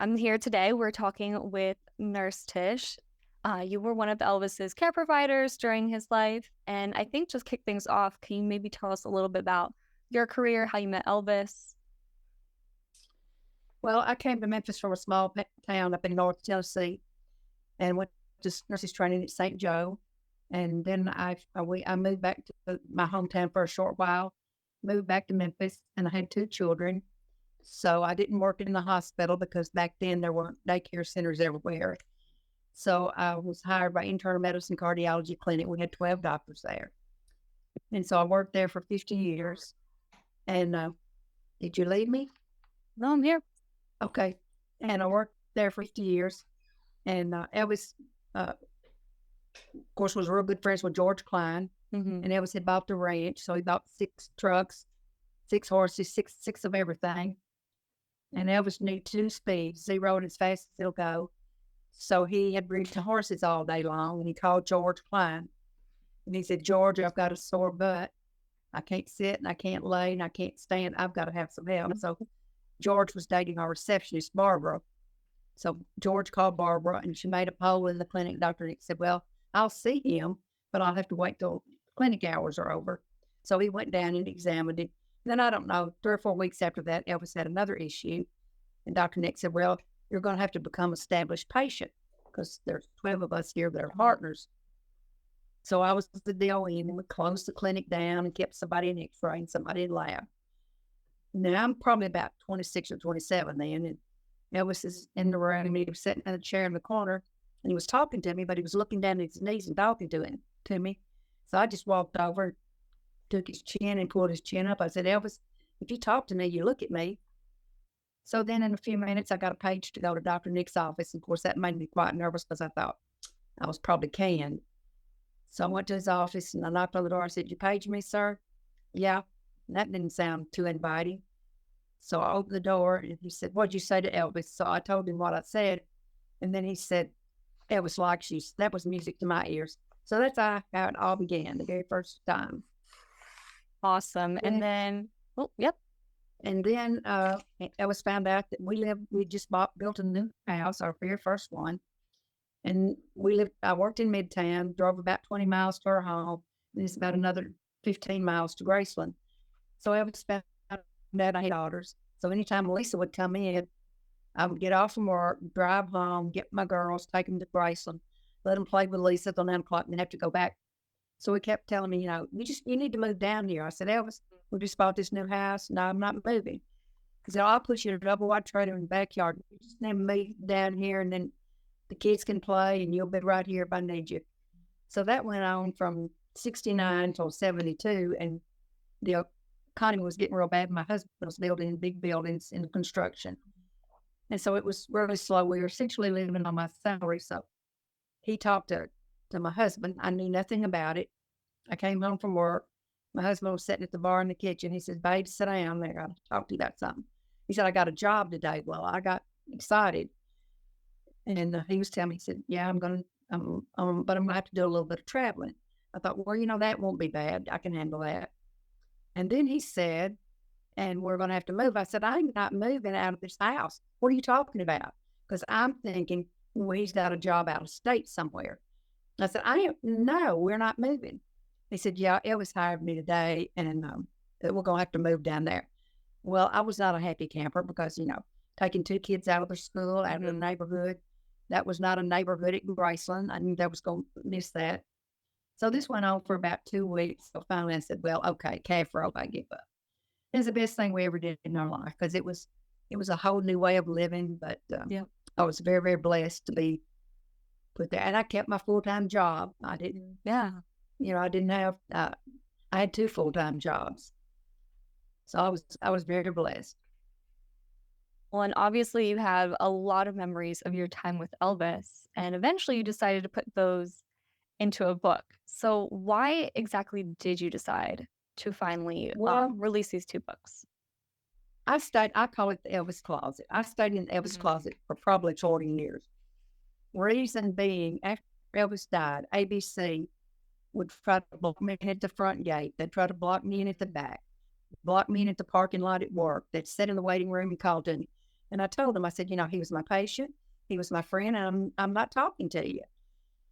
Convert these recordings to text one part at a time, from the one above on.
I'm here today. We're talking with Nurse Tish. You were one of Elvis's care providers during his life. And I think just kick things off, can you maybe tell us a little bit about your career, how you met Elvis? Well, I came to Memphis from a small town up in North Tennessee and went to nurses training at St. Joe. And then I moved back to my hometown for a short while, moved back to Memphis, and I had two children. So I didn't work in the hospital because back then there weren't daycare centers everywhere. So I was hired by internal medicine cardiology clinic. We had 12 doctors there. And so I worked there for 50 years. And did you leave me? No, I'm here. Okay. And I worked there for 50 years. And Elvis, of course, was real good friends with George Klein. Mm-hmm. And Elvis had bought the ranch. So he bought 6 trucks, 6 horses, six of everything. And Elvis knew 2 speeds, 0 and as fast as it'll go. So he had ridden the horses all day long. And he called George Klein. And he said, George, I've got a sore butt. I can't sit and I can't lay and I can't stand. I've got to have some help. So George was dating our receptionist, Barbara. So George called Barbara and she made a poll in the clinic. Dr. Nick said, well, I'll see him, but I'll have to wait till clinic hours are over. So he went down and examined him. Then I don't know, 3 or 4 weeks after that, Elvis had another issue. And Dr. Nick said, well, you're going to have to become established patient because there's 12 of us here that are partners. So I was the DON and we closed the clinic down and kept somebody in X-ray and somebody in lab. Now I'm probably about 26 or 27 then. And Elvis is in the room and he was sitting in a chair in the corner and he was talking to me, but he was looking down at his knees and talking to me. So I just walked over, took his chin and pulled his chin up. I said, Elvis, if you talk to me, you look at me. So then in a few minutes, I got a page to go to Dr. Nick's office. And of course, that made me quite nervous because I thought I was probably canned. So I went to his office and I knocked on the door. I said, you page me, sir? Yeah. And that didn't sound too inviting. So I opened the door and he said, what'd you say to Elvis? So I told him what I said. And then he said, Elvis likes you. That was music to my ears. So that's how it all began the very first time. Awesome. And then, yep. And then Elvis found out that we just built a new house, our very first one. And I worked in Midtown, drove about 20 miles to our home. And it's about another 15 miles to Graceland. So Elvis found out I had daughters. So anytime Lisa would come in, I would get off from work, drive home, get my girls, take them to Graceland, let them play with Lisa till 9 o'clock, and then have to go back. So he kept telling me, you need to move down here. I said, Elvis, we just bought this new house. No, I'm not moving. He said, I'll put you in a double wide trailer in the backyard. You just need to move down here and then the kids can play and you'll be right here if I need you. So that went on from 69 till 72. And the economy was getting real bad. My husband was building big buildings in construction. And so it was really slow. We were essentially living on my salary. So he talked to my husband. I knew nothing about it. I came home from work. My husband was sitting at the bar in the kitchen. He said, babe, sit down there. I'll talk to you about something. He said, I got a job today. Well, I got excited. And he was telling me, he said, yeah, but I'm going to have to do a little bit of traveling. I thought, well, that won't be bad. I can handle that. And then he said, and we're going to have to move. I said, I'm not moving out of this house. What are you talking about? Because I'm thinking, well, he's got a job out of state somewhere. I said, no, we're not moving. He said, yeah, Elvis hired me today and we're going to have to move down there. Well, I was not a happy camper because, taking 2 kids out of their school, out of the neighborhood, that was not a neighborhood at Graceland. I knew that was going to miss that. So this went on for about 2 weeks. So finally I said, well, okay, calf rope, I give up. It was the best thing we ever did in our life because it was a whole new way of living. But I was very, very blessed to be put there. And I kept my full-time job. I didn't, I didn't have, I had 2 full-time jobs. So I was very blessed. Well, and obviously you have a lot of memories of your time with Elvis, and eventually you decided to put those into a book. So why exactly did you decide to finally release these 2 books? I call it the Elvis closet. I stayed in the Elvis closet for probably 40 years. Reason being, after Elvis died, ABC would try to block me in at the front gate. They'd try to block me in at the back, block me in at the parking lot at work. They'd sit in the waiting room and call to me. And I told him, I said, he was my patient, he was my friend, and I'm not talking to you.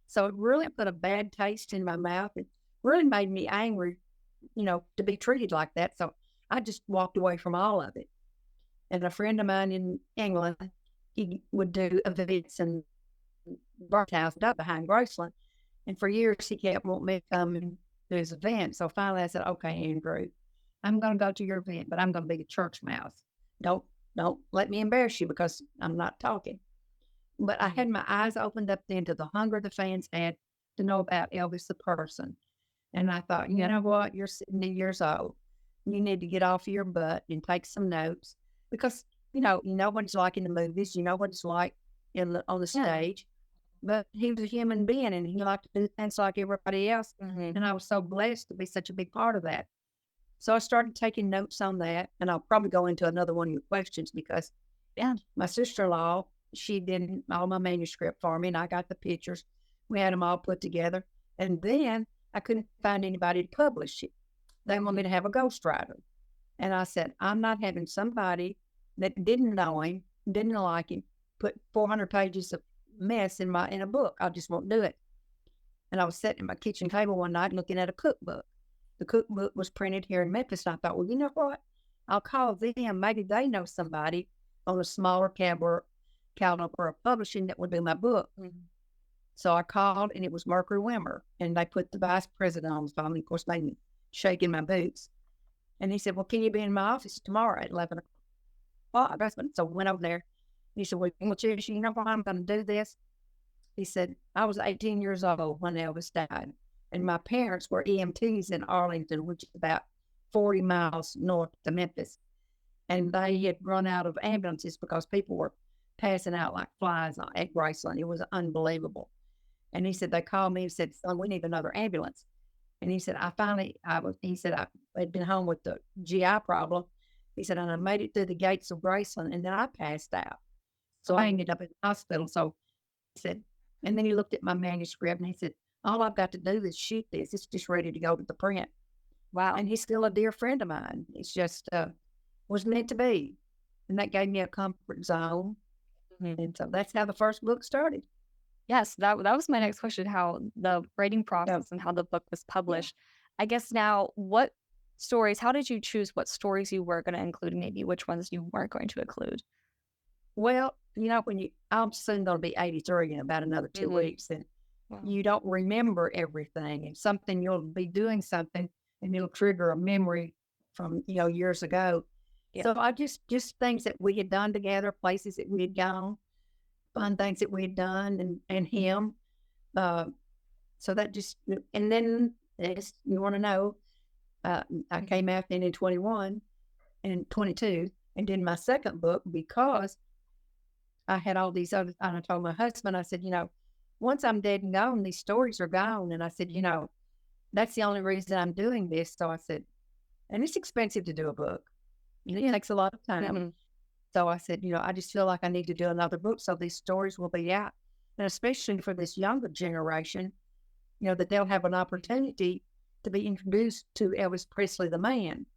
So it really put a bad taste in my mouth. It really made me angry, to be treated like that. So I just walked away from all of it. And a friend of mine in England, he would do events and house up behind Graceland. And for years, he kept wanting me to come and do his event. So finally, I said, "Okay, Andrew, I'm going to go to your event, but I'm going to be a church mouse. Don't don't let me embarrass you because I'm not talking." But I had my eyes opened up then to the hunger the fans had to know about Elvis the person. And I thought, you know what? You're 70 years old. You need to get off your butt and take some notes because, you know what it's like in the movies. You know what it's like on the Yeah. stage. But he was a human being and he liked to do things like everybody else. Mhm. And I was so blessed to be such a big part of that. So I started taking notes on that. And I'll probably go into another one of your questions because Yeah. my sister-in-law, she did all my manuscript for me and I got the pictures. We had them all put together. And then I couldn't find anybody to publish it. They wanted me to have a ghostwriter. And I said, I'm not having somebody that didn't know him, didn't like him, put 400 pages of mess in a book. I just won't do it. And I was sitting at my kitchen table one night looking at a cookbook. The cookbook was printed here in Memphis. And I thought, well, you know what? I'll call them. Maybe they know somebody on a smaller caliber of publishing that would do my book. Mhm. So I called and it was Mercury Wimmer. And they put the vice president on the phone. Of course, made me shake in my boots. And he said, well, can you be in my office tomorrow at 11 o'clock? So I went over there. He said, well, Tish, you know why I'm going to do this? He said, I was 18 years old when Elvis died. And my parents were EMTs in Arlington, which is about 40 miles north of Memphis. And they had run out of ambulances because people were passing out like flies at Graceland. It was unbelievable. And he said, they called me and said, son, we need another ambulance. And he said, he said, I had been home with the GI problem. He said, and I made it through the gates of Graceland and then I passed out. So I ended up in the hospital. So he said, and then he looked at my manuscript and he said, all I've got to do is shoot this. It's just ready to go to the print. Wow. And he's still a dear friend of mine. It's just was meant to be. And that gave me a comfort zone. Mhm. And so that's how the first book started. Yes, that was my next question, how the writing Yeah. process and how the book was published. I guess now, what stories, how did you choose what stories you were going to include, maybe which ones you weren't going to include? Well, I'm soon going to be 83 in about another 2 Mhm. weeks. And Wow. you don't remember everything. And you'll be doing something and it'll trigger a memory from, years ago. Yeah. So I just things that we had done together, places that we had gone, fun things that we had done and him. Uh, so that just, and then you want to know, I came out then in 21 and 22 and did my second book because I had all these other, and I told my husband, I said, once I'm dead and gone, these stories are gone. And I said, that's the only reason I'm doing this. So I said, and it's expensive to do a book. It takes a lot of time. Mhm. So I said, I just feel like I need to do another book so these stories will be out. And especially for this younger generation, that they'll have an opportunity to be introduced to Elvis Presley, the man.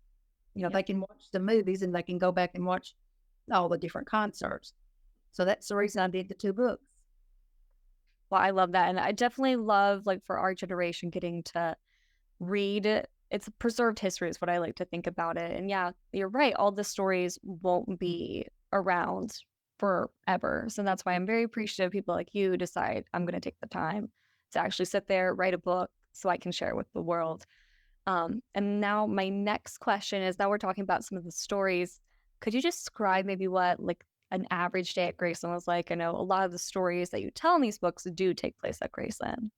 They can watch the movies and they can go back and watch all the different concerts. So that's the reason I did the 2 books. Well, I love that. And I definitely love, like, for our generation, getting to read it. It's preserved history is what I like to think about it. And yeah, you're right. All the stories won't be around forever. So that's why I'm very appreciative people like you decide I'm going to take the time to actually sit there, write a book so I can share it with the world. And now my next question is, now we're talking about some of the stories. Could you describe maybe what like an average day at Graceland was like? I know a lot of the stories that you tell in these books do take place at Graceland.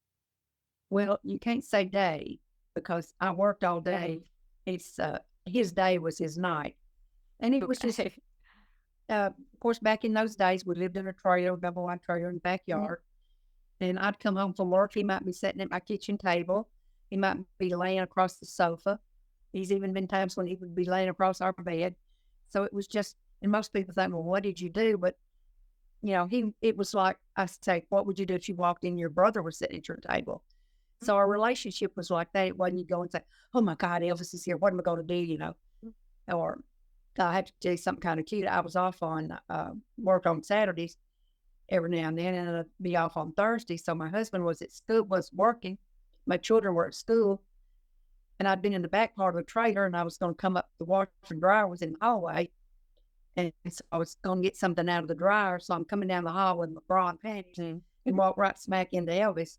Well, you can't say day because I worked all day. It's his day was his night. And it was just Okay. of course, back in those days, we lived in a trailer, double wide trailer in the backyard. And I'd come home from work. He might be sitting at my kitchen table. He might be laying across the sofa. He's even been times when he would be laying across our bed. So it was just, and most people think, well, what did you do? But, it was like, I say, what would you do if you walked in, your brother was sitting at your table? So our relationship was like that. It wasn't you go and say, oh my God, Elvis is here. What am I going to do? Or I have to tell you something kind of cute. I was off on work on Saturdays every now and then, and I'd be off on Thursday. So my husband was at school, was working. My children were at school, and I'd been in the back part of the trailer, and I was going to come up. The washer and dryer was in the hallway, and so I was going to get something out of the dryer. So I'm coming down the hall with my bra and panties and walk right smack into Elvis.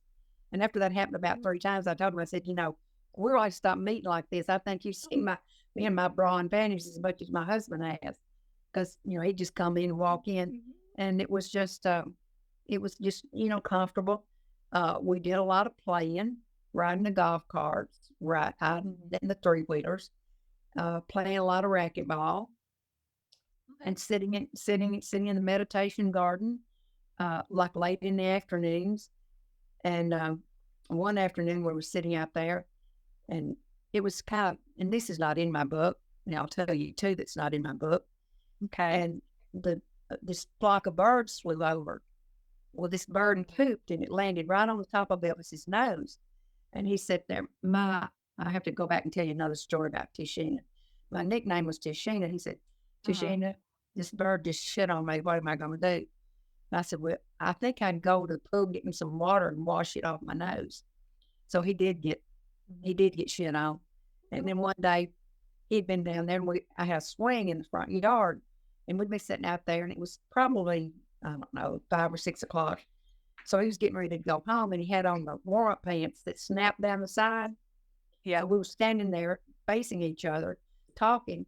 And after that happened about 3 times, I told him, I said, we're going to stop meeting like this. I think you see me and my bra and panties as much as my husband has, because he'd just come in and walk in, and it was just comfortable. We did a lot of playing, riding the golf carts, right out in the 3-wheelers, playing a lot of racquetball, and sitting in the meditation garden, like late in the afternoons. And one afternoon we were sitting out there, and it was and this is not in my book, and I'll tell you too, that's not in my book. Okay. And this flock of birds flew over. Well, this bird pooped, and it landed right on the top of Elvis's nose. And he said there, I have to go back and tell you another story about Tishina. My nickname was Tishina. He said, Tishina, this bird just shit on me. What am I going to do? And I said, well, I think I'd go to the pool, get me some water, and wash it off my nose. So he did get shit on. And then one day he'd been down there, and I had a swing in the front yard, and we'd been sitting out there, and it was probably, I don't know, 5 or 6 o'clock. So he was getting ready to go home, and he had on the warm-up pants that snapped down the side. Yeah. So we were standing there facing each other, talking,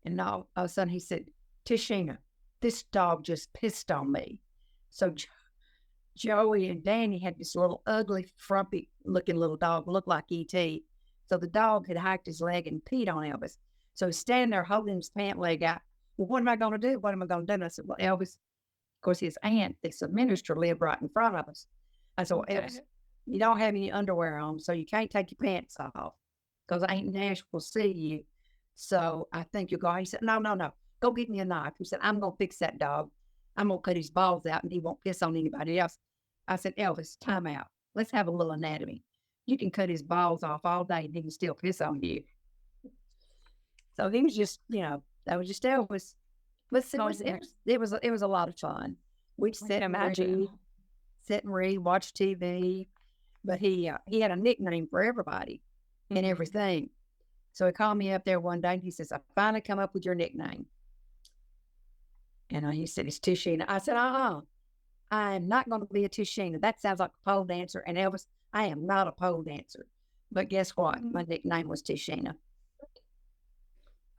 and all of a sudden he said, Tishina, this dog just pissed on me. So Joey and Danny had this little ugly, frumpy-looking little dog, looked like E.T. So the dog had hiked his leg and peed on Elvis. So he's standing there holding his pant leg out. Well, what am I going to do? What am I going to do? And I said, well, Elvis, of course, his aunt, that's a minister, lived right in front of us. I said, well, Elvis, you don't have any underwear on, so you can't take your pants off, because Aunt Nash will see you. So I think you'll go. He said, no. Go get me a knife. He said, I'm going to fix that dog. I'm going to cut his balls out, and he won't piss on anybody else. I said, Elvis, time out. Let's have a little anatomy. You can cut his balls off all day, and he can still piss on you. So he was just, that was just Elvis. But it was a lot of fun. We'd sit and read, watch TV. But he had a nickname for everybody and everything. So he called me up there one day, and he says, I finally come up with your nickname. And he said, it's Tishina. I said, I am not going to be a Tishina. That sounds like a pole dancer. And Elvis, I am not a pole dancer. But guess what? My nickname was Tishina.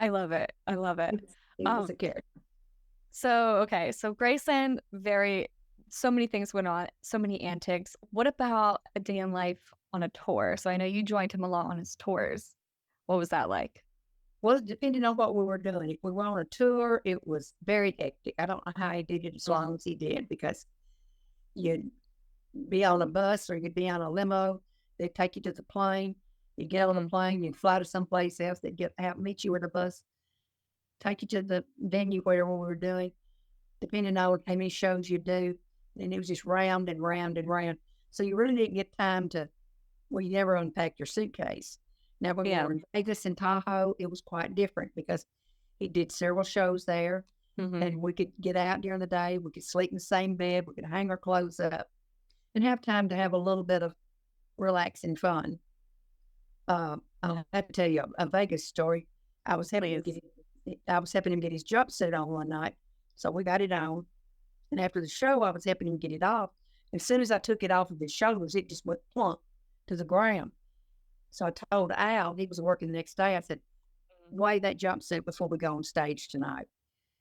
I love it. It was a character. So Grayson, so many things went on, so many antics. What about a day in life on a tour? So I know you joined him a lot on his tours. What was that like? Well, depending on what we were doing. If we were on a tour, it was very hectic. I don't know how he did it as long as he did, because you'd be on a bus or you'd be on a limo. They'd take you to the plane. You'd get on the plane. You'd fly to someplace else. They'd meet you with a bus, take you to the venue where we were doing, depending on how many shows you do. And it was just round and round and round. So you really didn't get time you never unpacked your suitcase. Now, when we were in Vegas and Tahoe, it was quite different, because he did several shows there, and we could get out during the day. We could sleep in the same bed. We could hang our clothes up and have time to have a little bit of relaxing fun. I'll have to tell you a Vegas story. I was helping him get his jumpsuit on one night, so we got it on. And after the show, I was helping him get it off. As soon as I took it off of his shoulders, it just went plump to the ground. So I told Al, he was working the next day, I said, weigh that jumpsuit before we go on stage tonight.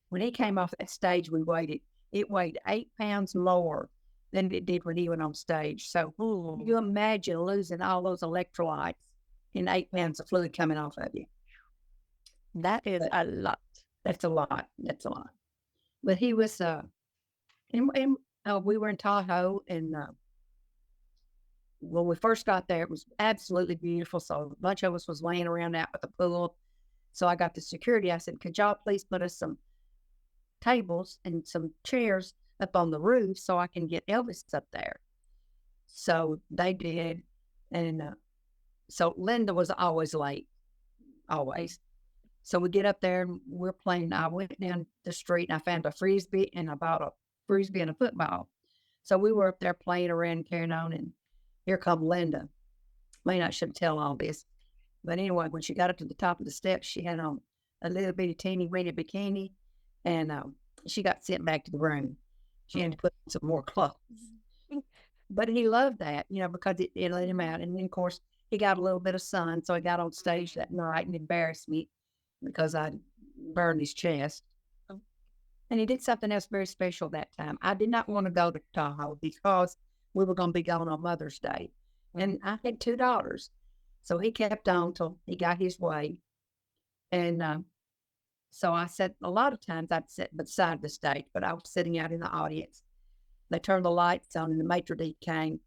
When he came off that stage, it weighed 8 pounds more than it did when he went on stage. So you imagine losing all those electrolytes and 8 pounds of fluid coming off of you. That is a lot. That's a lot. But he was, we were in Tahoe, and when we first got there, it was absolutely beautiful. So a bunch of us was laying around out at the pool. So I got the security. I said, could y'all please put us some tables and some chairs up on the roof so I can get Elvis up there? So they did. And so Linda was always late, always. So we get up there and we're playing. I went down the street and I found a frisbee and I bought a frisbee and a football. So we were up there playing around, carrying on, and here come Linda. May not should tell all this, but anyway, when she got up to the top of the steps, she had on a little bitty teeny weeny bikini, and she got sent back to the room. She had to put on some more clothes. But he loved that, because it let him out. And then, of course, he got a little bit of sun, so he got on stage that night and embarrassed me because I burned his chest. And he did something else very special that time. I did not want to go to Tahoe because we were going to be going on Mother's Day. And I had 2 daughters. So he kept on till he got his way. And so I sat, a lot of times I'd sit beside the stage, but I was sitting out in the audience. They turned the lights on and the maitre d' came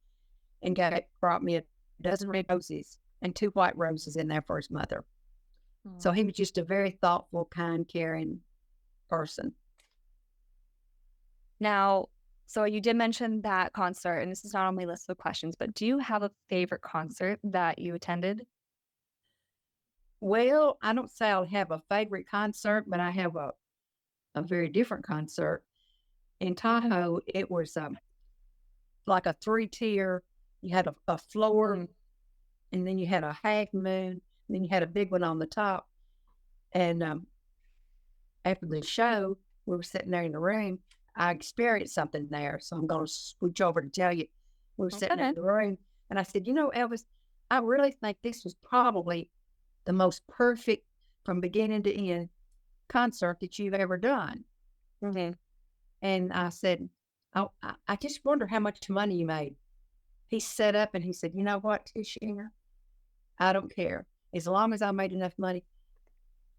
and brought me a dozen red roses and 2 white roses in there for his mother. So he was just a very thoughtful, kind, caring person. Now, so you did mention that concert, and this is not on my list of questions, but do you have a favorite concert that you attended? Well, I don't say I'll have a favorite concert, but I have a very different concert. In Tahoe, it was like a 3-tier. You had a floor, and then you had a half moon, and then you had a big one on the top. And after the show, we were sitting there in the room. I experienced something there, so I'm going to switch over to tell you. We were sitting in the room, and I said, Elvis, I really think this was probably the most perfect, from beginning to end, concert that you've ever done. And I said, oh, I just wonder how much money you made. He sat up and he said, you know what, Tish, I don't care. As long as I made enough money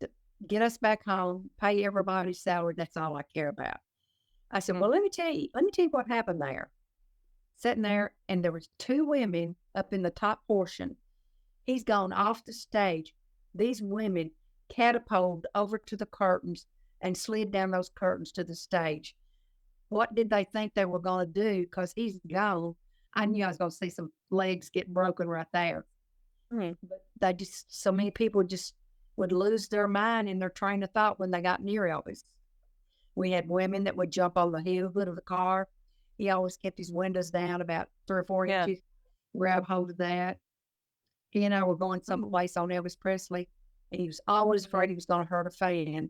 to get us back home, pay everybody's salary, that's all I care about. I said, well, let me tell you what happened there. Sitting there, and there was 2 women up in the top portion. He's gone off the stage. These women catapulted over to the curtains and slid down those curtains to the stage. What did they think they were going to do? Because he's gone. I knew I was going to see some legs get broken right there. But they so many people just would lose their mind in their train of thought when they got near Elvis. We had women that would jump on the hood of the car. He always kept his windows down about 3 or 4 inches, grab hold of that. He and I were going someplace on Elvis Presley, and he was always afraid he was going to hurt a fan.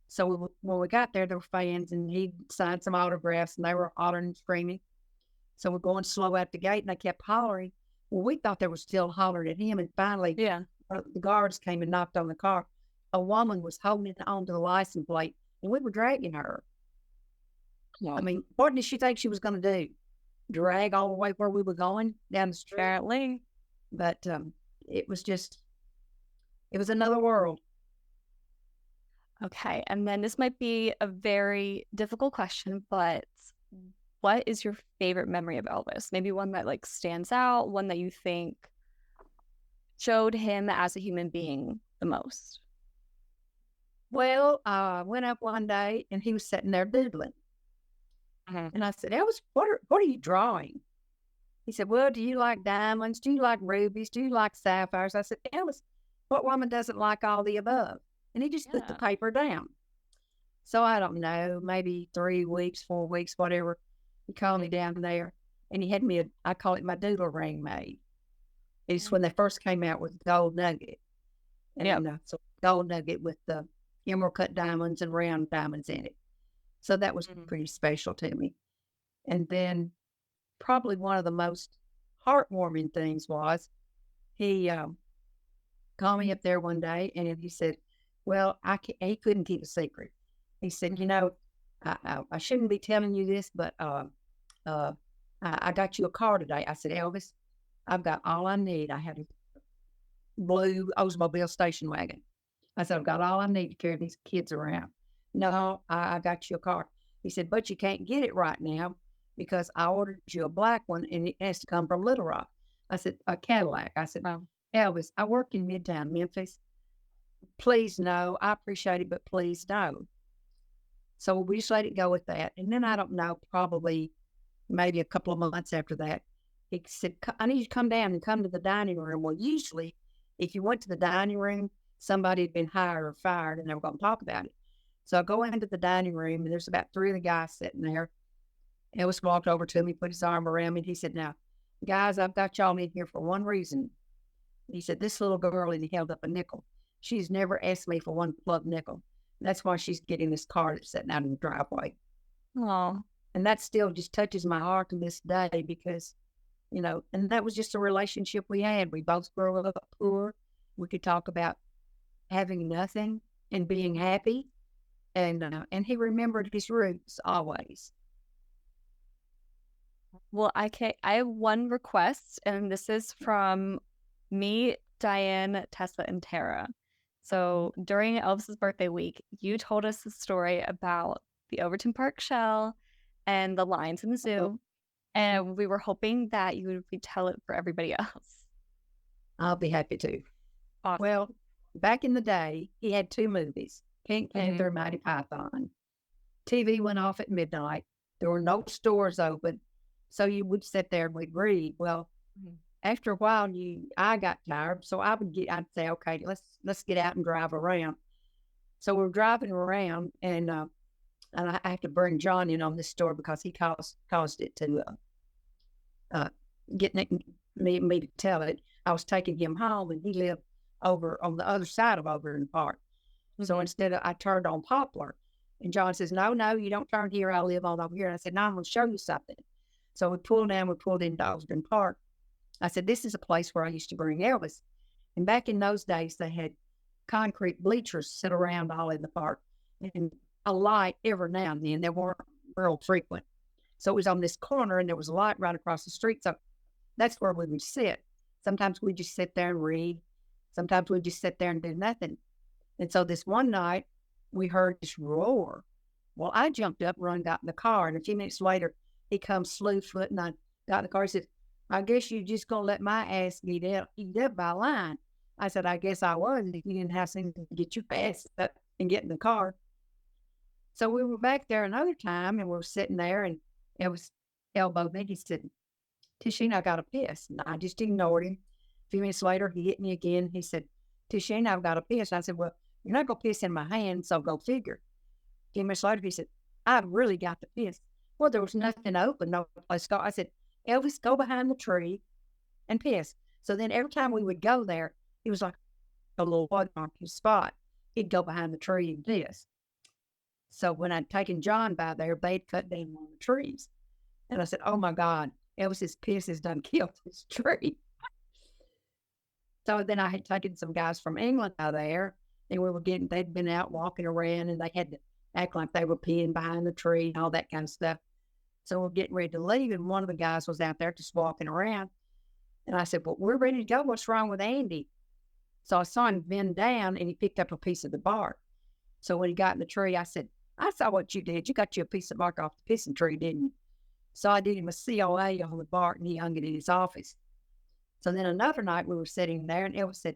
So when we got there were fans, and he signed some autographs, and they were hollering and screaming. So we're going slow out the gate, and they kept hollering. Well, we thought they were still hollering at him, and finally, the guards came and knocked on the car. A woman was holding on to the license plate, and we were dragging her. I mean, what did she think she was going to do? Drag all the way where we were going down the street? Apparently. But it was another world. Okay, and then this might be a very difficult question, but what is your favorite memory of Elvis? Maybe one that stands out, one that you think showed him as a human being the most. Well, I went up one day and he was sitting there doodling. And I said, Elvis, what are you drawing? He said, well, do you like diamonds? Do you like rubies? Do you like sapphires? I said, Elvis, what woman doesn't like all the above? And he just put the paper down. So I don't know, maybe 3 weeks, 4 weeks, whatever. He called me down there, and he had me I call it my doodle ring made. It's when they first came out with gold nugget. And so gold nugget with the emerald cut diamonds and round diamonds in it. So that was pretty special to me. And then probably one of the most heartwarming things was he called me up there one day, and he said, well, he couldn't keep a secret. He said, I shouldn't be telling you this, but I got you a car today. I said, Elvis, I've got all I need. I had a blue Oldsmobile station wagon. I said, I've got all I need to carry these kids around. No, I got you a car. He said, but you can't get it right now because I ordered you a black one, and it has to come from Little Rock. I said, a Cadillac. I said, Elvis, I work in Midtown Memphis. Please no. I appreciate it, but please no. So we just let it go with that. And then I don't know, probably maybe a couple of months after that, he said, I need you to come down and come to the dining room. Well, usually if you went to the dining room, somebody had been hired or fired and they were going to talk about it. So I go into the dining room and there's about three of the guys sitting there. Elvis walked over to me, put his arm around me, and he said, "Now, guys, I've got y'all in here for one reason." He said, "This little girl," and he held up a nickel. "She's never asked me for one plug nickel. That's why she's getting this car that's sitting out in the driveway." Oh, And that still just touches my heart to this day because, and that was just a relationship we had. We both grew up poor. We could talk about having nothing and being happy. And he remembered his roots always. well, I have one request, and this is from me, Diane, Tessa, and Tara. So during Elvis's birthday week, you told us the story about the Overton Park shell and the lions in the zoo, and we were hoping that you would retell it for everybody else. I'll be happy to. Awesome. Well, back in the day, he had two movies, Pink Panther and Mighty Python. TV went off at midnight. There were no stores open. So you would sit there and we'd read. Well, after a while, I got tired. So I'd say, okay, let's get out and drive around. So we're driving around and I have to bring John in on this story because he caused it to get me to tell it. I was taking him home and he lived over on the other side of Overton Park. So instead I turned on Poplar and John says, no, you don't turn here. I live on over here. And I said, no, I'm going to show you something. So we pulled into Overton Park. I said, this is a place where I used to bring Elvis. And back in those days, they had concrete bleachers set around all in the park and a light every now and then. They weren't real frequent. So it was on this corner and there was a light right across the street. So that's where we would sit. Sometimes we'd just sit there and read. Sometimes we'd just sit there and do nothing. And so this one night, we heard this roar. Well, I jumped up, got in the car, and a few minutes later, he comes slew foot, and I got in the car. He said, I guess you just going to let my ass get eat up by a lion. I said, I guess I was if you didn't have something to get your ass up and get in the car. So we were back there another time, and we were sitting there, and it was elbowed me. He said, Tishine, I got to piss. And I just ignored him. A few minutes later, he hit me again. He said, Tishine, I've got to piss. I said, well, you're not going to piss in my hand, so go figure. A few minutes later, he said, I've really got to piss. Well, there was nothing open, no place to go. I said, Elvis, go behind the tree and piss. So then every time we would go there, it was like a little watermarking spot. He'd go behind the tree and piss. So when I'd taken John by there, they'd cut down one of the trees. And I said, oh my God, Elvis's piss has done killed this tree. So then I had taken some guys from England out there, and they'd been out walking around, and they had to act like they were peeing behind the tree and all that kind of stuff. So we're getting ready to leave, and one of the guys was out there just walking around. And I said, well, we're ready to go. What's wrong with Andy? So I saw him bend down, and he picked up a piece of the bark. So when he got in the tree, I said, I saw what you did. You got you a piece of bark off the pissing tree, didn't you? So I did him a COA on the bark, and he hung it in his office. So then another night we were sitting there, and Elvis said,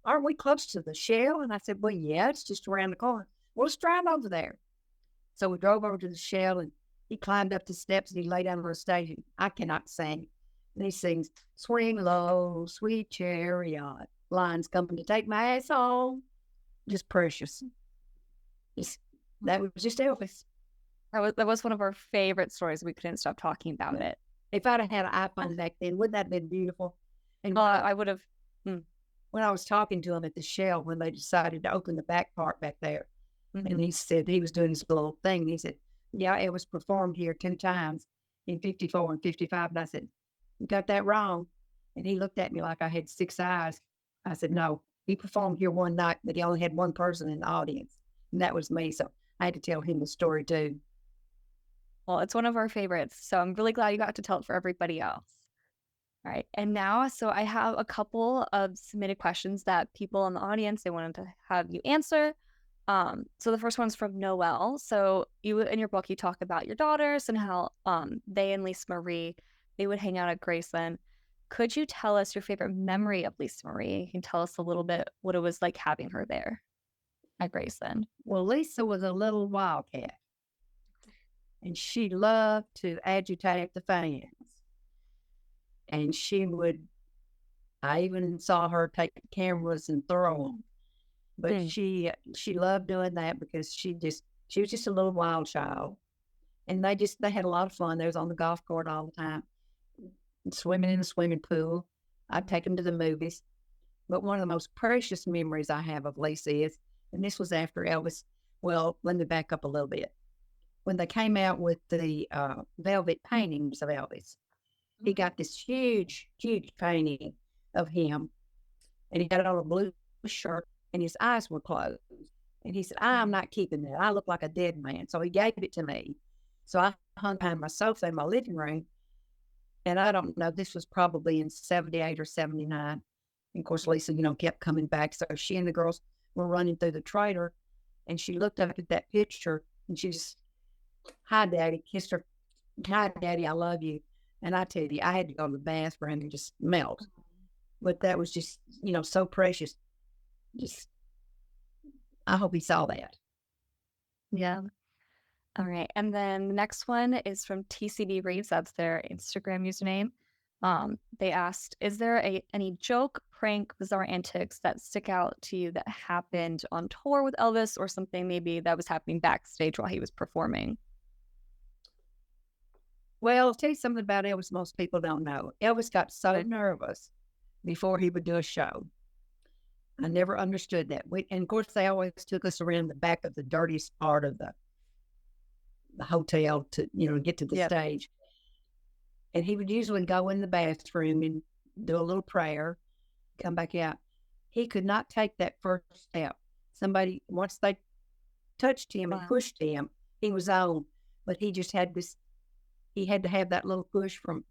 aren't we close to the shell? And I said, well, yeah, it's just around the corner. Well, let's drive over there. So we drove over to the shell, and he climbed up the steps, and he lay down on the stage. I cannot sing. And he sings, swing low, sweet chariot, lion's coming to take my ass home. Just precious. That was just Elvis. That was one of our favorite stories. We couldn't stop talking about it. If I'd have had an iPhone back then, wouldn't that have been beautiful? And I would have. When I was talking to him at the shell, when they decided to open the back part back there, and he said he was doing this little thing. He said, yeah, it was performed here 2 times in 54 and 55. And I said, you got that wrong. And he looked at me like I had 6 eyes. I said, no, he performed here one night, but he only had one person in the audience. And that was me. So I had to tell him the story too. Well, it's one of our favorites. So I'm really glad you got to tell it for everybody else. All right. And now, so I have a couple of submitted questions that people in the audience, they wanted to have you answer. So the first one's from Noelle. So you, in your book, you talk about your daughters and how they and Lisa Marie, they would hang out at Graceland. Could you tell us your favorite memory of Lisa Marie? You can tell us a little bit what it was like having her there at Graceland. Well, Lisa was a little wildcat, and she loved to agitate the fans. And I even saw her take cameras and throw them. But Mm. she loved doing that because she was just a little wild child. And they had a lot of fun. They was on the golf court all the time, swimming in the swimming pool. I'd take them to the movies. But one of the most precious memories I have of Lisa is, and this was after Elvis. Well, let me back up a little bit. When they came out with the velvet paintings of Elvis, he got this huge, huge painting of him, and he got it on a blue shirt, and his eyes were closed. And he said, I'm not keeping that. I look like a dead man. So he gave it to me. So I hung behind my sofa in my living room. And I don't know, this was probably in 78 or 79. And of course, Lisa, kept coming back. So she and the girls were running through the trailer, and she looked up at that picture, and she just, hi, Daddy, kissed her. Hi, Daddy, I love you. And I tell you, I had to go to the bathroom and just melt. But that was just, so precious. Just, I hope he saw that. Yeah. All right. And then the next one is from TCB Reads. That's their Instagram username. They asked, is there any joke, prank, bizarre antics that stick out to you that happened on tour with Elvis, or something maybe that was happening backstage while he was performing? Well, I'll tell you something about Elvis most people don't know. Elvis got so But nervous before he would do a show. I never understood that. And of course, they always took us around the back of the dirtiest part of the hotel to, get to the yep. stage. And he would usually go in the bathroom and do a little prayer, come back out. He could not take that first step. Once they touched him and Wow. pushed him, he was on. But he just had he had to have that little push from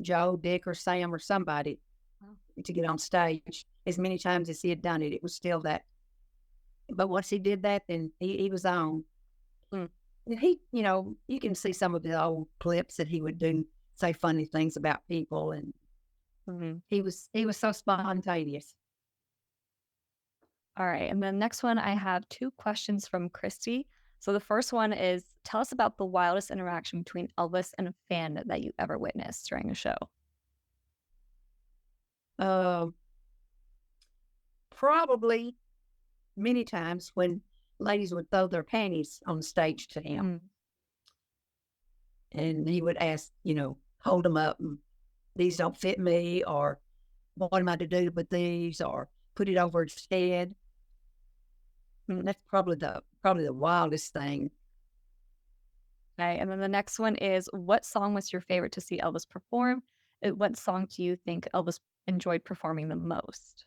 Joe, Dick, or Sam, or somebody to get on stage. As many times as he had done it, it was still that. But once he did that, then he was on. Mm. And you can see some of the old clips that he would do, say funny things about people, and Mm-hmm. he was so spontaneous. All right. And then next one, I have two questions from Christy. So the first one is, tell us about the wildest interaction between Elvis and a fan that you ever witnessed during a show. Um, Probably many times when ladies would throw their panties on stage to him, Mm. and he would ask, hold them up, and these don't fit me, or what am I to do with these, or put it over his head. That's probably the wildest thing. Okay. And then the next one is, what song was your favorite to see Elvis perform? What song do you think Elvis enjoyed performing the most?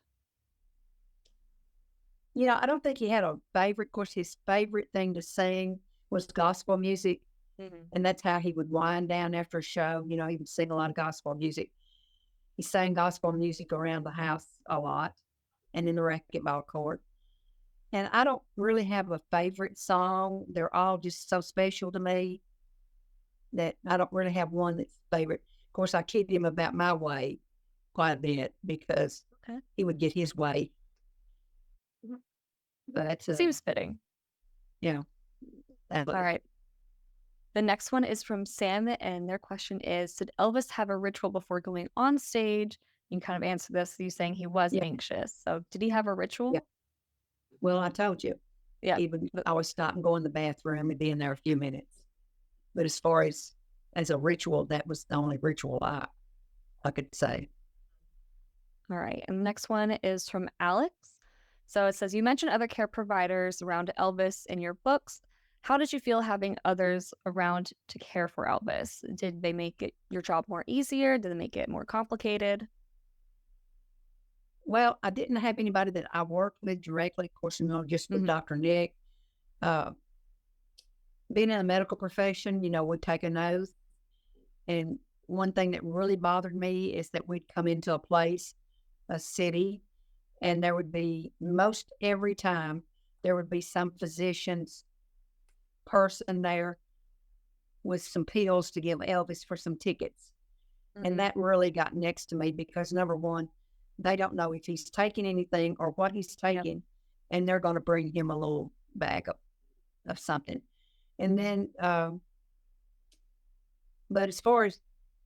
I don't think he had a favorite. Of course, his favorite thing to sing was gospel music, Mhm. and that's how he would wind down after a show. He would sing a lot of gospel music. He sang gospel music around the house a lot and in the racquetball court. And I don't really have a favorite song. They're all just so special to me that I don't really have one that's favorite. Of course, I kid him about my way quite a bit because Okay. he would get his way. Mhm. But that's Seems fitting. you know, that All right. The next one is from Sam, and their question is, did Elvis have a ritual before going on stage? You can kind of answer this, you saying he was yeah, anxious. So did he have a yeah. ritual? Well, I told you, Yeah. he would the- always stop and go in the bathroom and be in there a few minutes. But as far as a ritual, that was the only ritual I could say. All right. And the next one is from Alex. So it says, you mentioned other care providers around Elvis in your books. How did you feel having others around to care for Elvis? Did they make your job more easier? Did they make it more complicated? Well, I didn't have anybody that I worked with directly, of course, just with Mhm. Dr. Nick. Uh, Being in the medical profession, we take an oath. And one thing that really bothered me is that we'd come into a place, a city, and there would be most every time there would be some physician's person there with some pills to give Elvis for some tickets. And Mhm. that really got next to me because number one, they don't know if he's taking anything or what he's Yep. taking, and they're going to bring him a little bag of something. And then, but as far as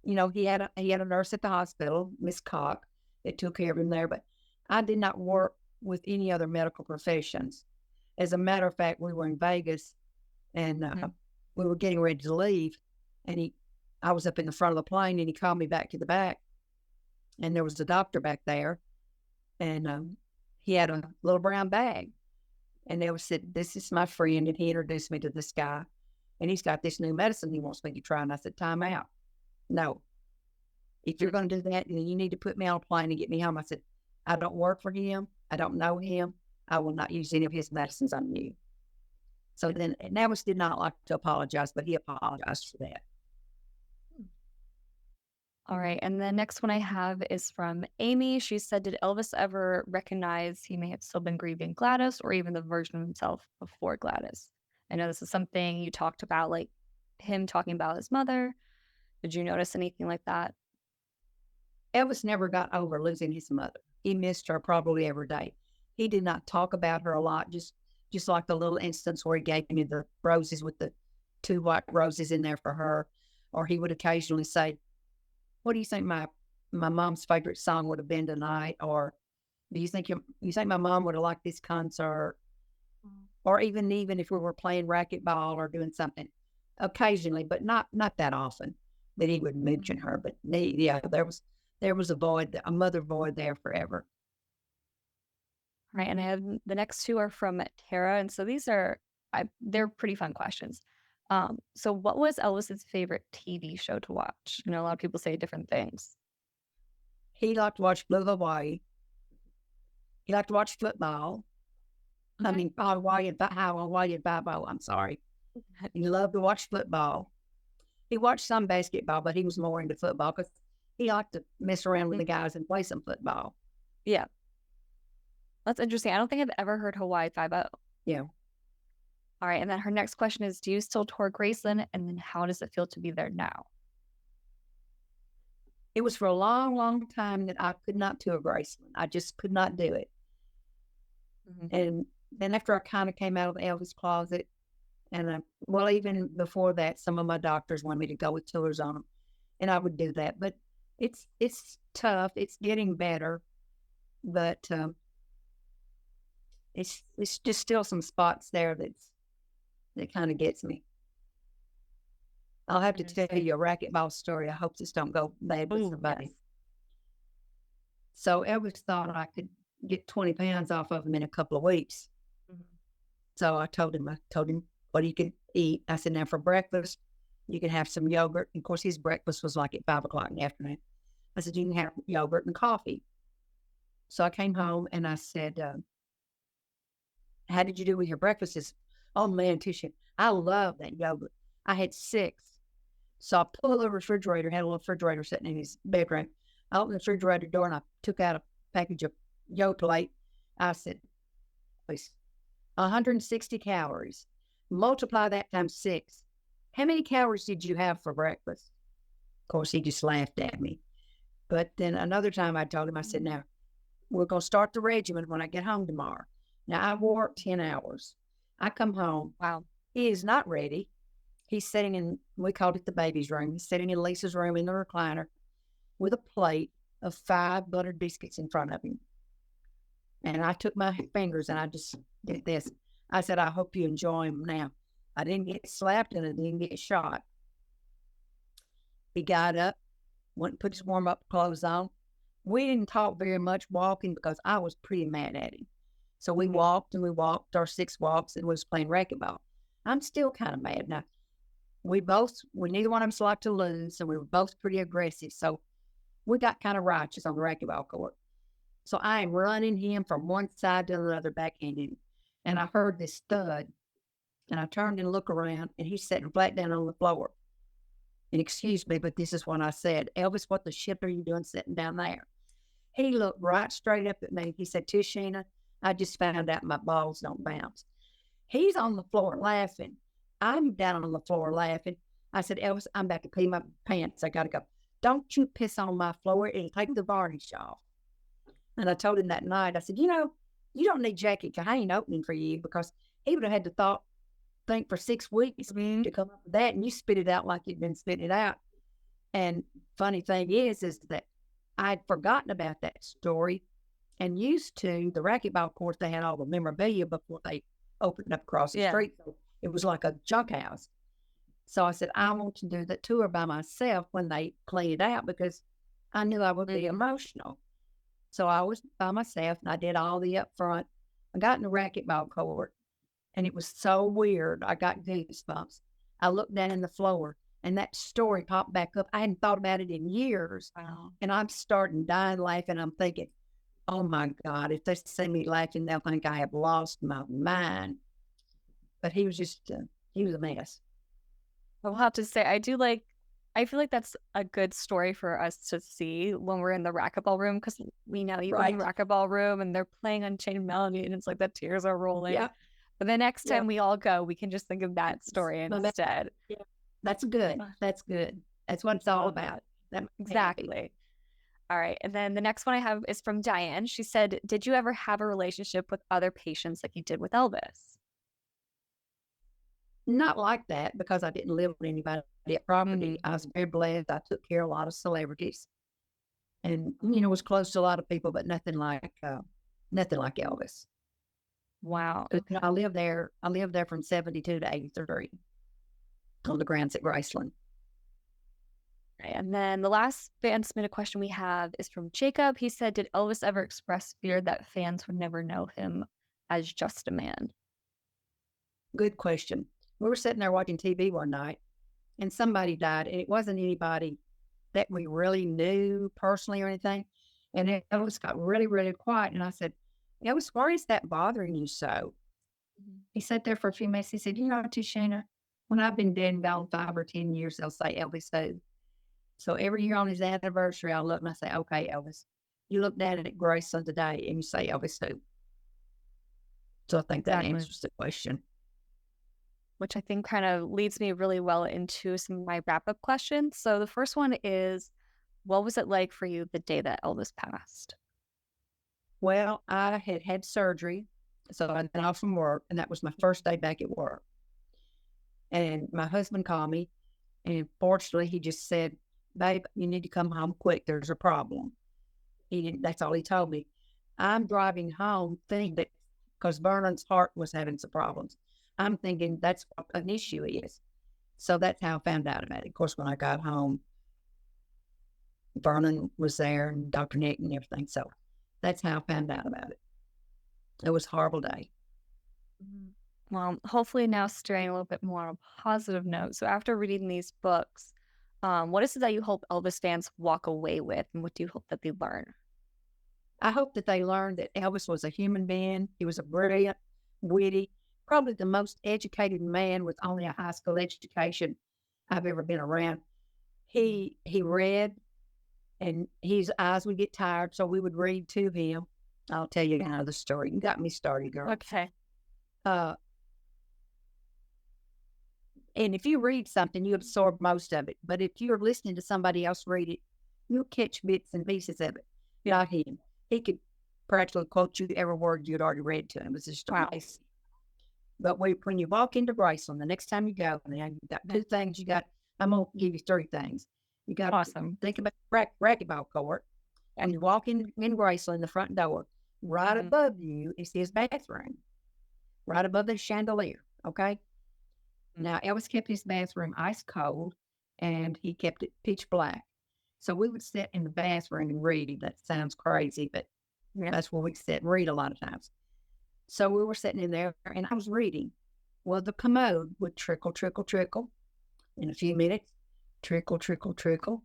he had a nurse at the hospital, Miss Cock, that took care of him there. But I did not work with any other medical professions. As a matter of fact, we were in Vegas and Mhm. we were getting ready to leave. And I was up in the front of the plane and he called me back to the back. And there was a doctor back there. And he had a little brown bag. And they said, "This is my friend." And he introduced me to this guy. And he's got this new medicine he wants me to try. And I said, "Time out. No, if you're going to do that, then you need to put me on a plane and get me home." I said, "I don't work for him. I don't know him. I will not use any of his medicines on you." So then Navis did not like to apologize, but he apologized for that. All right. And the next one I have is from Amy. She said, "Did Elvis ever recognize he may have still been grieving Gladys or even the version of himself before Gladys?" I know this is something you talked about, like him talking about his mother. Did you notice anything like that? Elvis never got over losing his mother. He missed her probably every day. He did not talk about her a lot, just like the little instance where he gave me the roses with the two white roses in there for her. Or he would occasionally say, "What do you think my mom's favorite song would have been tonight?" Or, "Do you think my mom would have liked this concert?" Or even if we were playing racquetball or doing something, occasionally, but not that often that he would mention Mhm. her. But yeah, there was a void, a mother void there forever. Right. And I have the next two are from Tara. And so these are, they're pretty fun questions. So what was Elvis's favorite TV show to watch? You know, a lot of people say different things. He liked to watch Blue Hawaii. He liked to watch football. I Okay. mean, Hawaii and Bible. I'm sorry. He loved to watch football. He watched some basketball, but he was more into football because he liked to mess around with Mm. the guys and play some football. Yeah. That's interesting. I don't think I've ever heard Hawaii 5-0. Yeah. All right. And then her next question is, do you still tour Graceland? And then how does it feel to be there now? It was for a long, long time that I could not tour Graceland. I just could not do it. Mhm. And then after I kind of came out of Elvis' closet, and well, even before that, some of my doctors wanted me to go with tours on them, and I would do that. But it's tough. It's getting better, but it's just still some spots there that kind of gets me. I'll have to tell Understood. you a racquetball story. I hope this don't go bad with Oh, somebody. yes. So Elvis thought I could get 20 pounds off of him in a couple of weeks. Mhm. So I told him what he could eat. I said, "Now for breakfast, you can have some yogurt." And of course, his breakfast was like at 5 o'clock in the afternoon. I said, "You can have yogurt and coffee." So I came home and I said, "How did you do with your breakfast?" He says, "Oh man, Tisha, I love that yogurt. I had six." So I pulled the refrigerator, had a little refrigerator sitting in his bedroom. I opened the refrigerator door and I took out a package of Yoplait. I said, "Please, 160 calories. Multiply that times six. How many calories did you have for breakfast?" Of course, he just laughed at me. But then another time I told him, I said, "Now, we're going to start the regimen when I get home tomorrow." Now, I work 10 hours. I come home. Wow. He is not ready. He's sitting in, we called it the baby's room. He's sitting in Lisa's room in the recliner with a plate of 5 buttered biscuits in front of him. And I took my fingers and I just did this. I said, "I hope you enjoy them now." I didn't get slapped and I didn't get shot. He got up, went and put his warm up clothes on. We didn't talk very much walking because I was pretty mad at him. So we Mhm. walked and we walked our 6 walks and was playing racquetball. I'm still kind of mad. Now, we neither one of us liked to lose, and we were both pretty aggressive. So we got kind of righteous on the racquetball court. So I am running him from one side to the other, backhanding him. And I heard this thud, and I turned and looked around, and he's sitting flat down on the floor. And excuse me, but this is what I said: "Elvis, what the shit are you doing sitting down there?" He looked right straight up at me. He said, "Tishina, I just found out my balls don't bounce." He's on the floor laughing. I'm down on the floor laughing. I said, "Elvis, I'm about to pee my pants. I got to go." "Don't you piss on my floor. It'll take the varnish off." And I told him that night, I said, you don't need Jackie. I ain't opening for you," because he would have had to think for 6 weeks Mhm. to come up with that. And you spit it out like you'd been spitting it out. And funny thing is that I'd forgotten about that story. And used to the racquetball course, they had all the memorabilia before they opened up across the Yeah. street. So it was like a junk house. So I said, I want to do the tour by myself when they clean it out because I knew I would be Mhm. emotional. So I was by myself and I did all the up front. I got in the racquetball court and it was so weird. I got goosebumps. I looked down in the floor and that story popped back up. I hadn't thought about it in years. Wow. And I'm starting dying laughing. I'm thinking, oh my God, if they see me laughing, they'll think I have lost my mind. But he was just, he was a mess. I'll have to say, I feel like that's a good story for us to see when we're in the racquetball room because we know you go in the Right. racquetball room and they're playing Unchained Melody and it's like the tears are rolling. Yeah. But the next Yeah. time we all go, we can just think of that story My bad. instead. Yeah. That's good. That's good. That's what it's all Love about. it. That makes me happy. Exactly. All right. And then the next one I have is from Diane. She said, did you ever have a relationship with other patients like you did with Elvis? Not like that because I didn't live with anybody at property. Mhm. I was very blessed. I took care of a lot of celebrities and, you know, was close to a lot of people, but nothing like Elvis. Wow. 'Cause, you know, Okay. I lived there from 72 to 83 on the grounds at Graceland. Right. And then the last fan submitted question we have is from Jacob. He said, did Elvis ever express fear that fans would never know him as just a man? Good question. We were sitting there watching TV one night and somebody died, and it wasn't anybody that we really knew personally or anything. And Elvis got really, really quiet. And I said, Elvis, why is that bothering you so? Mhm. He sat there for a few minutes. He said, you know, Tishana, when I've been dead and gone 5 or 10 years, they'll say Elvis who. So every year on his anniversary, I look and I say, okay, Elvis, you look down at Graceland today and you say Elvis who. So I think that Exactly. answers the question. Which I think kind of leads me really well into some of my wrap up questions. So the first one is, what was it like for you the day that Elvis passed? Well, I had had surgery. So I'd been off from work, and that was my first day back at work. And my husband called me, and fortunately, he just said, babe, you need to come home quick. There's a problem. He didn't, that's all he told me. I'm driving home thinking that because Vernon's heart was having some problems. I'm thinking that's what an issue is. So that's how I found out about it. Of course, when I got home, Vernon was there and Dr. Nick and everything. So that's how I found out about it. It was a horrible day. Mhm. Well, hopefully now straying a little bit more on a positive note. So after reading these books, what is it that you hope Elvis fans walk away with, and what do you hope that they learn? I hope that they learned that Elvis was a human being. He was a brilliant, witty, probably the most educated man with only a high school education I've ever been around. He read, and his eyes would get tired, so we would read to him. I'll tell you another story. You got me started, girl. Okay. Uh, and if you read something, you absorb most of it. But if you're listening to somebody else read it, you'll catch bits and pieces of it. Not him. He could practically quote you every word you'd already read to him. It was just Wow. amazing. But when you walk into Graceland, the next time you go, now you've got two things. I'm going to give you three things. You got to Awesome. think about racquetball court. And you walk in Graceland, the front door, right Mhm. above you is his bathroom, right above the chandelier. Okay. Now, Elvis kept his bathroom ice cold and he kept it pitch black. So we would sit in the bathroom and read. That sounds crazy, but Yeah. that's where we sit and read a lot of times. So we were sitting in there and I was reading. Well, the commode would trickle, trickle, trickle. In a few minutes, trickle, trickle, trickle.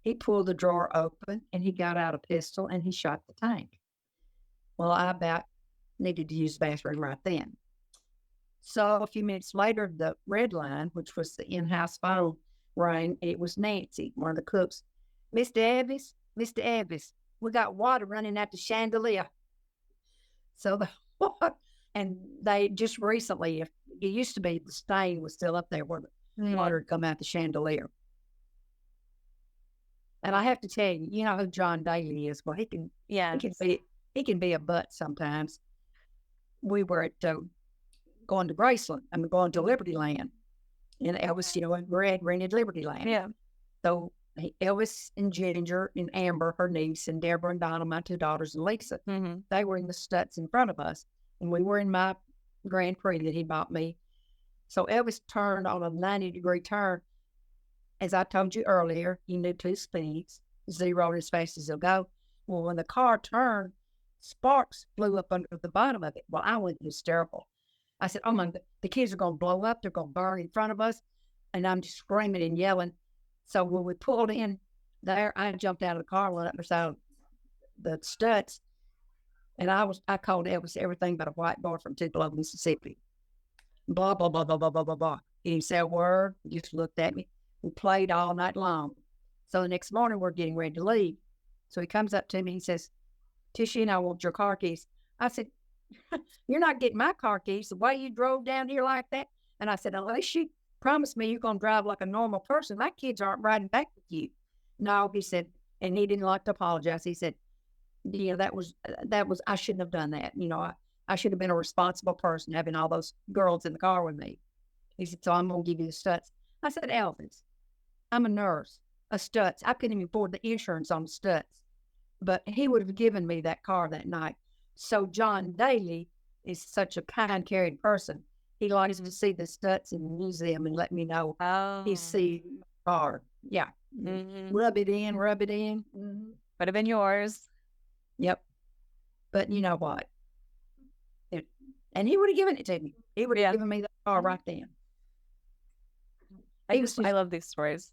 He pulled the drawer open and he got out a pistol and he shot the tank. Well, I about needed to use the bathroom right then. So a few minutes later, the red line, which was the in-house phone, rang. It was Nancy, one of the cooks. Mr. Elvis, we got water running out the chandelier. So the and they just recently, if it used to be the stain was still up there where the Mm. water had come out the chandelier. And I have to tell you, you know who John Daly is. Well, Yes. he can be a butt sometimes. We were at going to Graceland. Going to Liberty Land, and Elvis, you know, and Brad rented Liberty Land. Yeah. So Elvis and Ginger and Amber, her niece, and Deborah and Donna, my two daughters, and Lisa. Mhm. They were in the Stutz in front of us, and we were in my Grand Prix that he bought me. So Elvis turned on a 90-degree turn. As I told you earlier, he knew two speeds, 0 as fast as he'll go. Well, when the car turned, sparks flew up under the bottom of it. Well, I went hysterical. I said, oh my God, the kids are going to blow up. They're going to burn in front of us. And I'm just screaming and yelling. So when we pulled in there, I jumped out of the car, went up beside the Stutz, and I called Elvis everything but a white boy from Tupelo, Mississippi. Blah, blah, blah, blah, blah, blah, blah, blah. He didn't say a word. He just looked at me. We played all night long. So the next morning, we're getting ready to leave. So he comes up to me. He says, Tishy, I want your car keys. I said, you're not getting my car keys the way you drove down here like that. And I said, unless you promise me you're going to drive like a normal person, my kids aren't riding back with you. No, he said, and he didn't like to apologize. He said, yeah, that was, I shouldn't have done that. I should have been a responsible person having all those girls in the car with me. He said, so I'm going to give you the Stutz. I said, Elvis, I'm a nurse, a Stutz. I couldn't even afford the insurance on the Stutz. But he would have given me that car that night. So John Daly is such a kind, caring person. He likes to see the Stutz in the museum and let me know he Oh. see the car. Yeah. Mhm. Rub it in, rub it in. Mm-hmm. Could have been yours. Yep. But you know what? And he would have given it to me. He would have given me the car right then. I love these stories.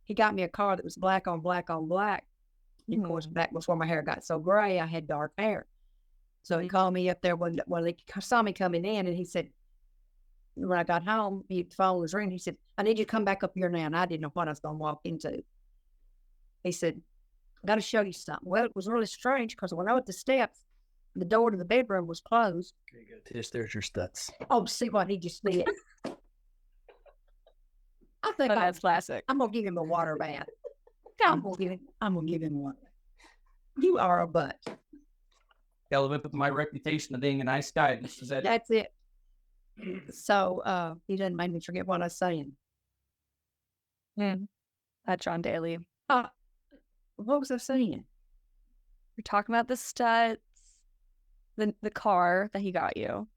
He got me a car that was black on black on black. Of course, back before my hair got so gray, I had dark hair. So he called me up there when he saw me coming in, and he said, when I got home, the phone was ringing. He said, I need you to come back up here now. And I didn't know what I was going to walk into. He said, I got to show you something. Well, it was really strange because when I went up the steps, the door to the bedroom was closed. There you go, Tish. There's your Stutz. Oh, see what he just did. I think That's classic. I'm going to give him a water bath. I'm going to give him one. You are a butt. Gotta live up to my reputation of being a nice guy. This is it. That's it. So he doesn't make me forget what I was saying. That John Daly. What was I saying? You're talking about the Stutz, the car that he got you.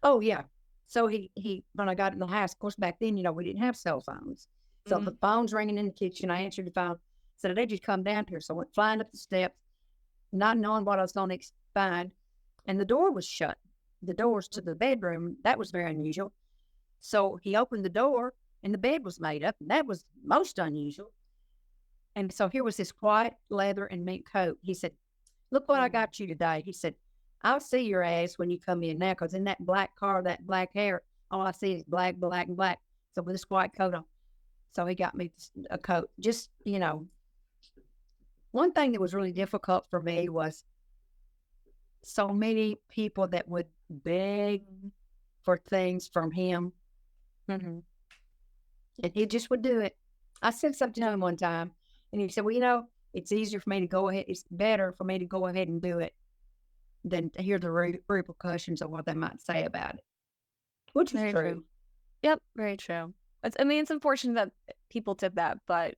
Oh yeah. So he when I got in the house, of course back then, we didn't have cell phones. So the phone's ringing in the kitchen. I answered the phone. Said, I need you to come down here. So I went flying up the steps, not knowing what I was going to find. And the door was shut. The doors to the bedroom, that was very unusual. So he opened the door and the bed was made up. And that was most unusual. And so here was this white leather and mink coat. He said, look what I got you today. He said, I'll see your ass when you come in now, because in that black car, that black hair, all I see is black, black, and black. So with this white coat on. So he got me a coat. Just, one thing that was really difficult for me was so many people that would beg for things from him. Mm-hmm. And he just would do it. I said something to him one time, and he said, well, it's easier for me to go ahead. It's better for me to go ahead and do it than to hear the repercussions of what they might say about it. Which is true. Yep, very true. It's unfortunate that people did that, but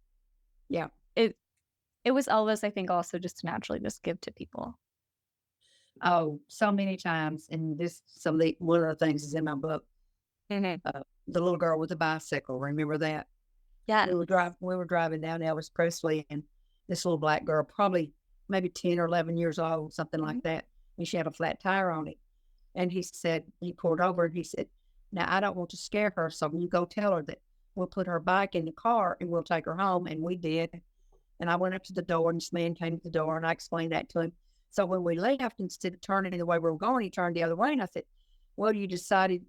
yeah, it was Elvis, I think, also just to naturally just give to people. Oh, so many times. And one of the things is in my book. Mm-hmm. The little girl with the bicycle. Remember that? Yeah. We were driving down Elvis Presley, and this little black girl, probably maybe 10 or 11 years old, something like that. And she had a flat tire on it. And he pulled over and he said, now I don't want to scare her. So you go tell her that we'll put her bike in the car and we'll take her home. And we did. And I went up to the door, and this man came to the door, and I explained that to him. So when we left, instead of turning the way we were going, he turned the other way. And I said, well, you decided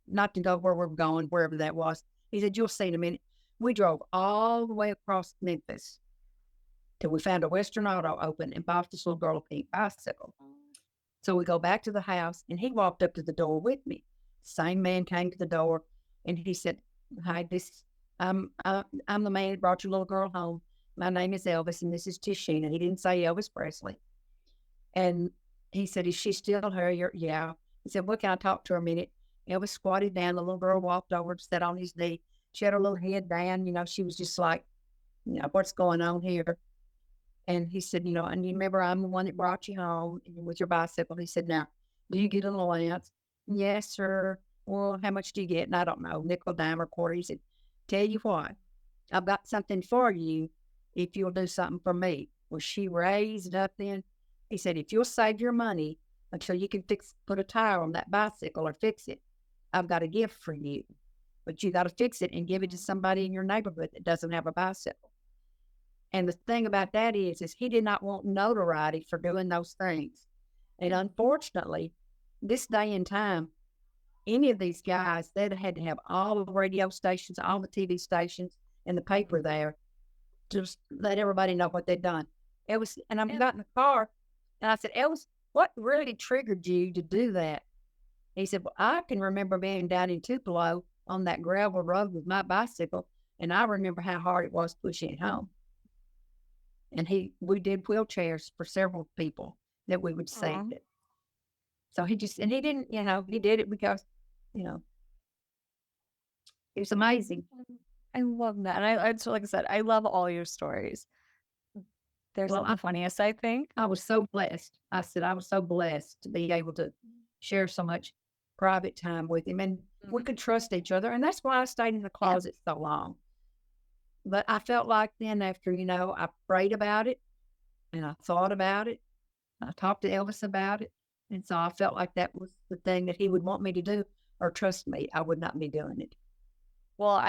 not to go where we were going, wherever that was. He said, you'll see in a minute. We drove all the way across Memphis till we found a Western Auto open and bought this little girl a pink bicycle. So we go back to the house, and he walked up to the door with me. Same man came to the door, and he said, hi, I'm the man who brought your little girl home. My name is Elvis, and this is Tishina. He didn't say Elvis Presley. And he said, is she still here? Yeah. He said, well, can I talk to her a minute? Elvis squatted down. The little girl walked over, sat on his knee. She had her little head down. She was just like what's going on here? And he said, and you remember I'm the one that brought you home with your bicycle. He said, now, do you get an allowance? Yes, sir. Well, how much do you get? And I don't know, nickel, dime, or quarter. He said, tell you what, I've got something for you if you'll do something for me. Well, she raised up then. He said, if you'll save your money until you can put a tire on that bicycle or fix it, I've got a gift for you. But you got to fix it and give it to somebody in your neighborhood that doesn't have a bicycle. And the thing about that is he did not want notoriety for doing those things. And unfortunately, this day and time, any of these guys, they'd had to have all the radio stations, all the TV stations, and the paper there to just let everybody know what they'd done. And I got in the car, and I said, Elvis, what really triggered you to do that? He said, well, I can remember being down in Tupelo on that gravel road with my bicycle, and I remember how hard it was pushing it home. And we did wheelchairs for several people that we would save it. So he didn't, he did it because, it was amazing. I love that. And I so like I said, I love all your stories. They're some of the funniest, I think. I was so blessed. I said, I was so blessed to be able to share so much private time with him. And we could trust each other. And that's why I stayed in the closet so long. But I felt like then after, I prayed about it and I thought about it. I talked to Elvis about it. And so I felt like that was the thing that he would want me to do, or trust me, I would not be doing it. Well,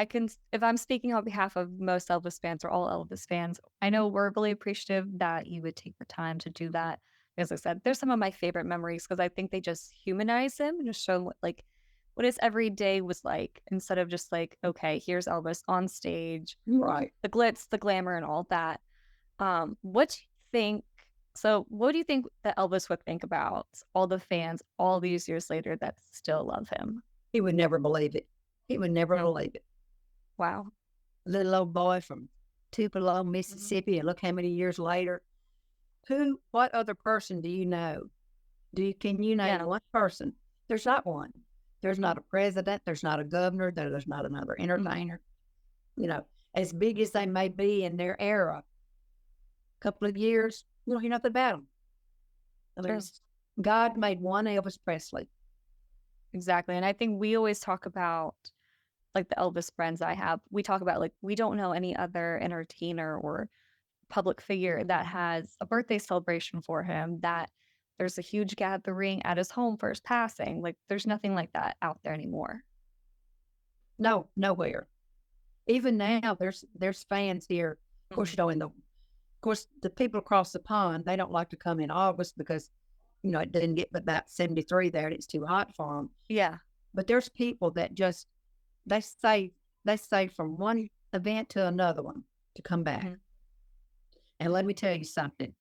if I'm speaking on behalf of most Elvis fans or all Elvis fans, I know we're really appreciative that you would take the time to do that. As I said, there's some of my favorite memories because I think they just humanize him and just show what his every day was like, instead of just like, okay, here's Elvis on stage, right? The glitz, the glamour, and all that. What do you think? So, what do you think that Elvis would think about all the fans all these years later that still love him? He would never believe it. He would never believe it. Wow. Little old boy from Tupelo, Mississippi, and look how many years later. What other person do you know? Can you name one person? There's not one. There's not a president. There's not a governor. There's not another entertainer. As big as they may be in their era, a couple of years, you don't hear nothing about them. God made one Elvis Presley. Exactly. And I think we always talk about, like the Elvis friends I have, we talk about we don't know any other entertainer or public figure that has a birthday celebration for him, that there's a huge gathering at his home for his passing. There's nothing like that out there anymore. No, nowhere. Even now, there's fans here. Of course, the people across the pond, they don't like to come in August because, it didn't get but about 73 there and it's too hot for them. Yeah. But there's people that just, they say from one event to another one to come back. And let me tell you something.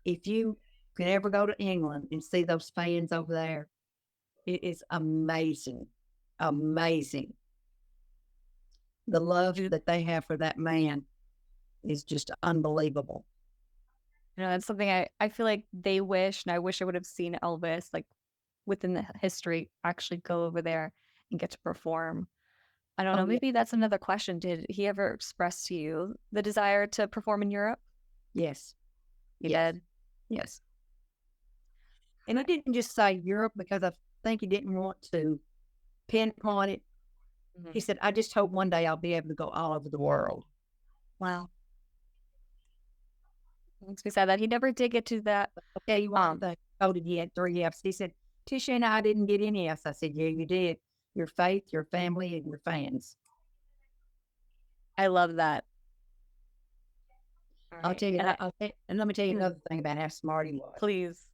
If you can ever go to England and see those fans over there, it is amazing. Amazing. The love that they have for that man is just unbelievable. It's something I feel like they wish, and I wish I would have seen Elvis within the history actually go over there and get to perform. I don't know. Maybe that's another question. Did he ever express to you the desire to perform in Europe? Yes. He did? Yes. And he didn't just say Europe because I think he didn't want to pinpoint it. He said, I just hope one day I'll be able to go all over the world. Wow. Makes me sad that he never did get to that. Okay, you want the coded he had 3 F's. He said, Tish and I didn't get any F's. I said, yeah, you did. Your faith, your family, and your fans. I love that. I'll tell you, and let me tell you another thing about how smart he was. Please.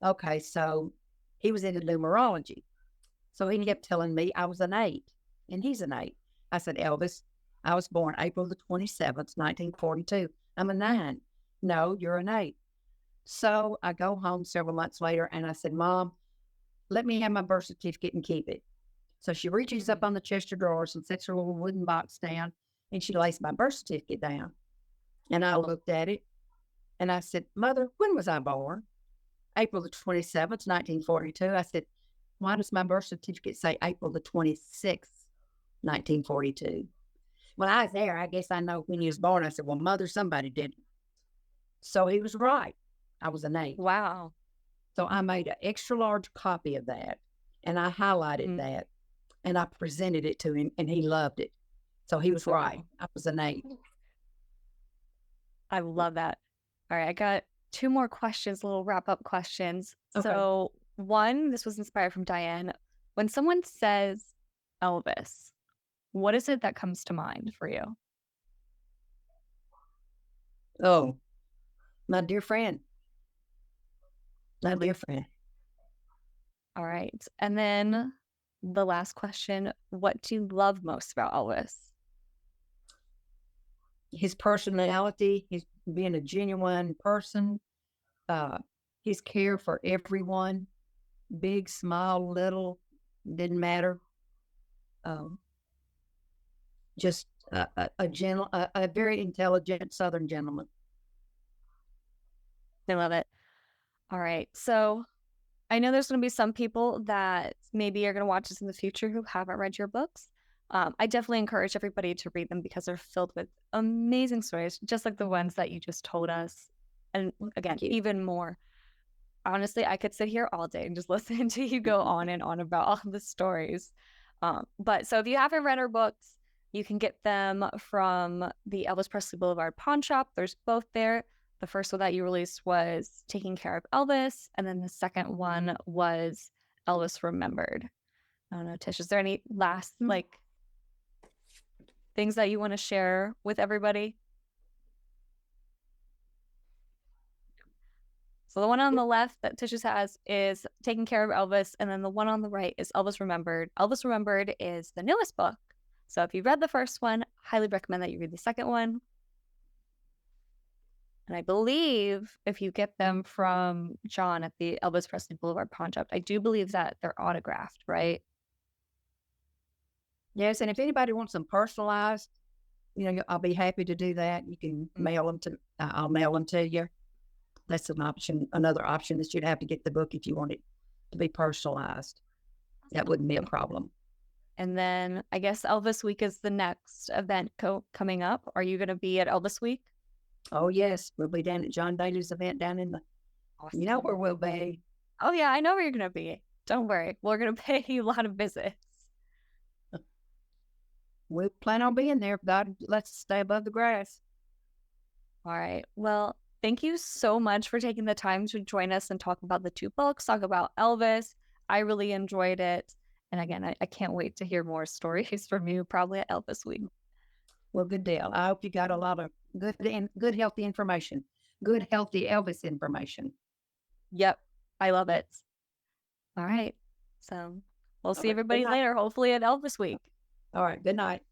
Okay, so he was into numerology. So he kept telling me I was an 8, and he's an 8. I said, Elvis, I was born April the 27th, 1942. I'm a 9. No, you're an 8. So I go home several months later, and I said, Mom, let me have my birth certificate and keep it. So she reaches up on the chest of drawers and sets her little wooden box down, and she lays my birth certificate down. And I looked at it, and I said, Mother, when was I born? April the 27th, 1942. I said, why does my birth certificate say April the 26th, 1942? When I was there, I guess I know when he was born. I said, well, mother, somebody did it. So he was right. I was an 8. Wow. So I made an extra large copy of that and I highlighted Mm, that and I presented it to him and he loved it. So he was so right. cool. I was an 8. I love that. All right, I got 2 more questions, little wrap-up questions. Okay. So, one, this was inspired from Diane. When someone says Elvis, what is it that comes to mind for you? Oh, my dear friend. My dear friend. All right. And then the last question, what do you love most about Elvis? His personality, his being a genuine person, uh, his care for everyone, big, small, little, didn't matter. Um, just a very intelligent Southern gentleman. I love it. All right. So, I know there's going to be some people that maybe are going to watch this in the future who haven't read your books. I definitely encourage everybody to read them because they're filled with amazing stories, just like the ones that you just told us. And Well, again, thank you. even more. Honestly, I could sit here all day and just listen to you go on and on about all the stories. But so if you haven't read our books, you can get them from the Elvis Presley Boulevard Pawn Shop. There's both there. The first one that you released was Taking Care of Elvis, and then the second one was Elvis Remembered. I don't know, Tish, is there any last things that you want to share with everybody? So the one on the left that Tisha's has is Taking Care of Elvis, and then the one on the right is Elvis Remembered. Elvis Remembered is the newest book. So if you read the first one, highly recommend that you read the second one. And I believe if you get them from John at the Elvis Presley Boulevard Pawn Shop, I do believe that they're autographed, right? Yes, and if anybody wants them personalized, I'll be happy to do that. You can Mm. mail them to. I'll mail them to you. That's an option. Another option is you'd have to get the book if you want it to be personalized. That wouldn't be a problem. And then I guess Elvis Week is the next event coming up. Are you going to be at Elvis Week? Oh yes, we'll be down at John Daly's event down in the. You know where we'll be. Oh, yeah, I know where you're going to be. Don't worry. We're going to pay you a lot of visits. We plan on being there. If God lets us stay above the grass. All right. Well, thank you so much for taking the time to join us and talk about the 2 books, talk about Elvis. I really enjoyed it. And again, I can't wait to hear more stories from you, probably at Elvis Week. Well, good deal. I hope you got a lot of good, healthy information. Good, healthy Elvis information. Yep. I love it. All right. So we'll see Okay, good everybody night. later, hopefully at Elvis Week. All right. Good night.